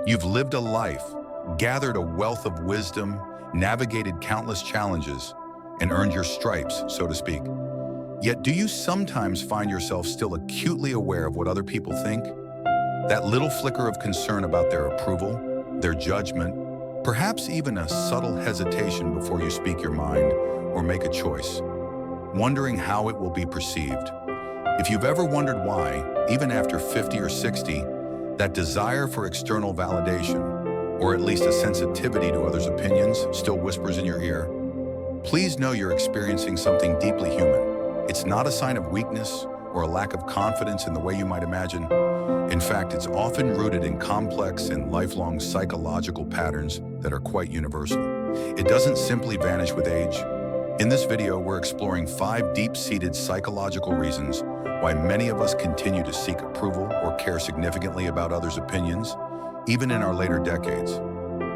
You've lived a life, gathered a wealth of wisdom, navigated countless challenges, and earned your stripes, so to speak. Yet do you sometimes find yourself still acutely aware of what other people think? That little flicker of concern about their approval, their judgment, perhaps even a subtle hesitation before you speak your mind or make a choice, wondering how it will be perceived. If you've ever wondered why, even after 50 or 60, that desire for external validation, or at least a sensitivity to others' opinions, still whispers in your ear, please know you're experiencing something deeply human. It's not a sign of weakness or a lack of confidence in the way you might imagine. In fact, it's often rooted in complex and lifelong psychological patterns that are quite universal. It doesn't simply vanish with age. In this video, we're exploring 5 deep-seated psychological reasons why many of us continue to seek approval or care significantly about others' opinions, even in our later decades.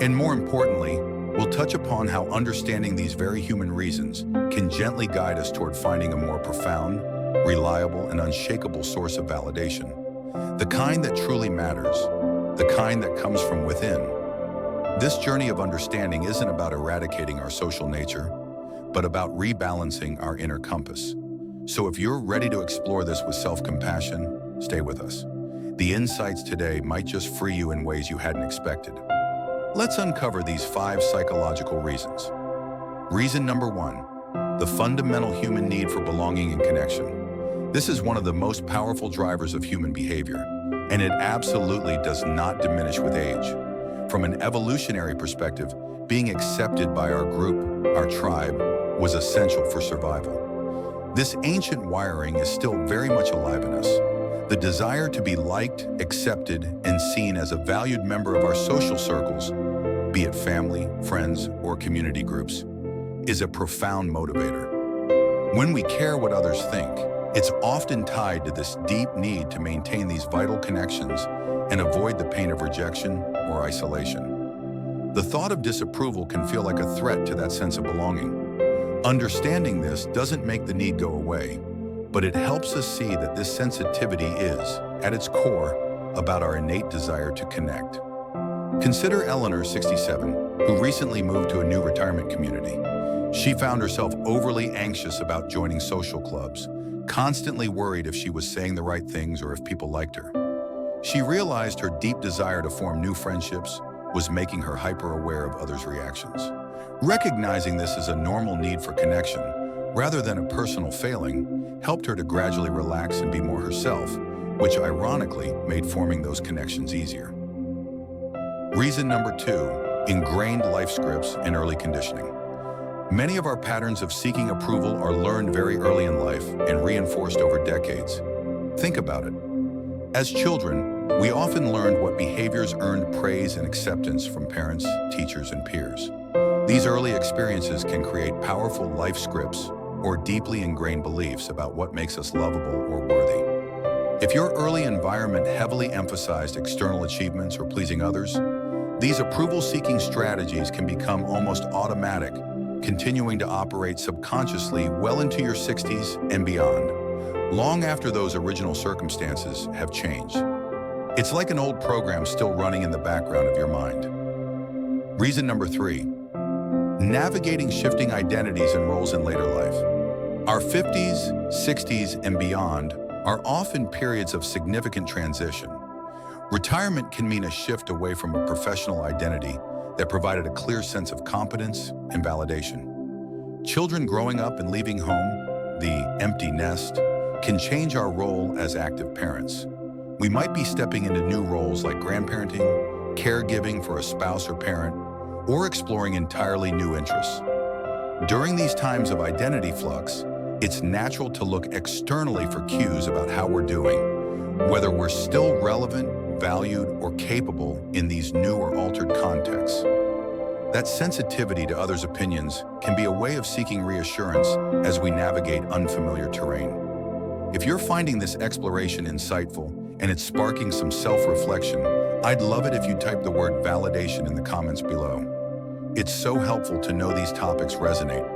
And more importantly, we'll touch upon how understanding these very human reasons can gently guide us toward finding a more profound, reliable, and unshakable source of validation. The kind that truly matters, the kind that comes from within. This journey of understanding isn't about eradicating our social nature, but about rebalancing our inner compass. So if you're ready to explore this with self-compassion, stay with us. The insights today might just free you in ways you hadn't expected. Let's uncover these 5 psychological reasons. Reason number 1, the fundamental human need for belonging and connection. This is one of the most powerful drivers of human behavior, and it absolutely does not diminish with age. From an evolutionary perspective, being accepted by our group, our tribe, was essential for survival. This ancient wiring is still very much alive in us. The desire to be liked, accepted, and seen as a valued member of our social circles, be it family, friends, or community groups, is a profound motivator. When we care what others think, it's often tied to this deep need to maintain these vital connections and avoid the pain of rejection or isolation. The thought of disapproval can feel like a threat to that sense of belonging. Understanding this doesn't make the need go away, but it helps us see that this sensitivity is, at its core, about our innate desire to connect. Consider Eleanor, 67, who recently moved to a new retirement community. She found herself overly anxious about joining social clubs, constantly worried if she was saying the right things or if people liked her. She realized her deep desire to form new friendships was making her hyper-aware of others' reactions. Recognizing this as a normal need for connection, rather than a personal failing, helped her to gradually relax and be more herself, which ironically made forming those connections easier. Reason number 2, ingrained life scripts and early conditioning. Many of our patterns of seeking approval are learned very early in life and reinforced over decades. Think about it. As children, we often learned what behaviors earned praise and acceptance from parents, teachers, and peers. These early experiences can create powerful life scripts or deeply ingrained beliefs about what makes us lovable or worthy. If your early environment heavily emphasized external achievements or pleasing others, these approval-seeking strategies can become almost automatic, continuing to operate subconsciously well into your 60s and beyond, long after those original circumstances have changed. It's like an old program still running in the background of your mind. Reason number 3, navigating shifting identities and roles in later life. Our 50s, 60s, and beyond are often periods of significant transition. Retirement can mean a shift away from a professional identity that provided a clear sense of competence and validation. Children growing up and leaving home, the empty nest, can change our role as active parents. We might be stepping into new roles like grandparenting, caregiving for a spouse or parent, or exploring entirely new interests. During these times of identity flux, it's natural to look externally for cues about how we're doing, whether we're still relevant, valued, or capable in these new or altered contexts. That sensitivity to others' opinions can be a way of seeking reassurance as we navigate unfamiliar terrain. If you're finding this exploration insightful and it's sparking some self-reflection, I'd love it if you type the word validation in the comments below. It's so helpful to know these topics resonate.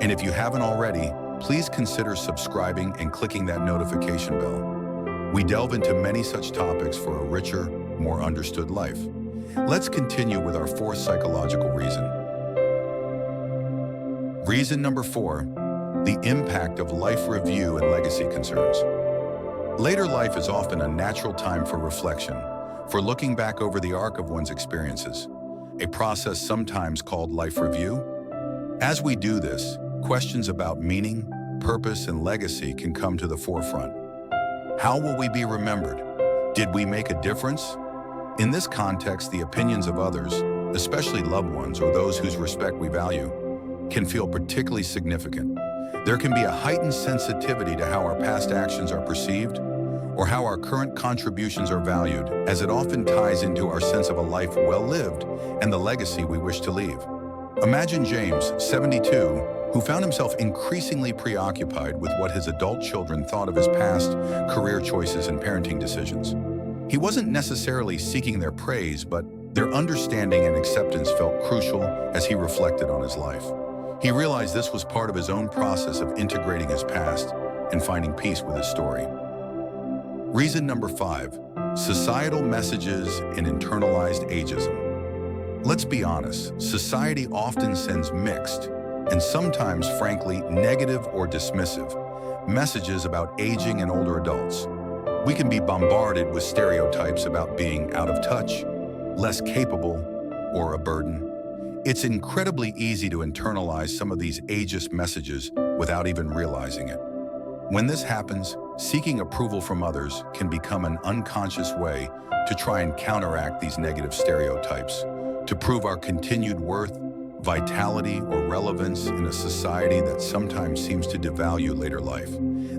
And if you haven't already, please consider subscribing and clicking that notification bell. We delve into many such topics for a richer, more understood life. Let's continue with our fourth psychological reason. Reason number 4, the impact of life review and legacy concerns. Later life is often a natural time for reflection, for looking back over the arc of one's experiences, a process sometimes called life review. As we do this, questions about meaning, purpose, and legacy can come to the forefront. How will we be remembered? Did we make a difference? In this context, the opinions of others, especially loved ones or those whose respect we value, can feel particularly significant. There can be a heightened sensitivity to how our past actions are perceived or how our current contributions are valued, as it often ties into our sense of a life well lived and the legacy we wish to leave. Imagine James, 72, who found himself increasingly preoccupied with what his adult children thought of his past career choices and parenting decisions. He wasn't necessarily seeking their praise, but their understanding and acceptance felt crucial as he reflected on his life. He realized this was part of his own process of integrating his past and finding peace with his story. Reason number 5, societal messages and internalized ageism. Let's be honest, society often sends mixed, and sometimes, frankly, negative or dismissive messages about aging and older adults. We can be bombarded with stereotypes about being out of touch, less capable, or a burden. It's incredibly easy to internalize some of these ageist messages without even realizing it. When this happens, seeking approval from others can become an unconscious way to try and counteract these negative stereotypes, to prove our continued worth, vitality, or relevance in a society that sometimes seems to devalue later life.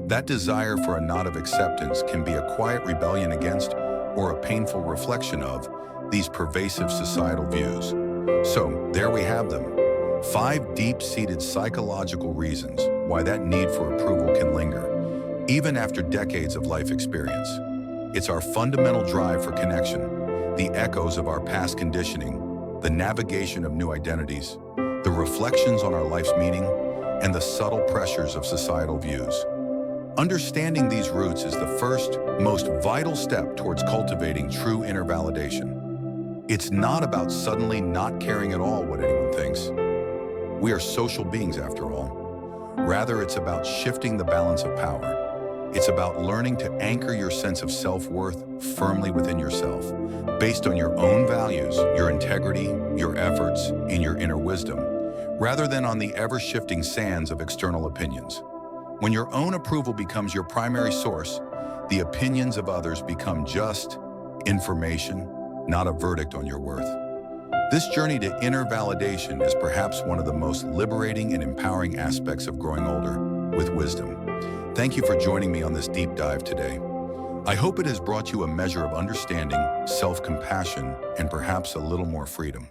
That desire for a nod of acceptance can be a quiet rebellion against or a painful reflection of these pervasive societal views. So, there we have them. 5 deep-seated psychological reasons why that need for approval can linger, even after decades of life experience. It's our fundamental drive for connection, the echoes of our past conditioning, the navigation of new identities, the reflections on our life's meaning, and the subtle pressures of societal views. Understanding these roots is the first, most vital step towards cultivating true inner validation. It's not about suddenly not caring at all what anyone thinks. We are social beings after all. Rather, it's about shifting the balance of power. It's about learning to anchor your sense of self-worth firmly within yourself, based on your own values, your integrity, your efforts, and your inner wisdom, rather than on the ever-shifting sands of external opinions. When your own approval becomes your primary source, the opinions of others become just information, not a verdict on your worth. This journey to inner validation is perhaps one of the most liberating and empowering aspects of growing older with wisdom. Thank you for joining me on this deep dive today. I hope it has brought you a measure of understanding, self-compassion, and perhaps a little more freedom.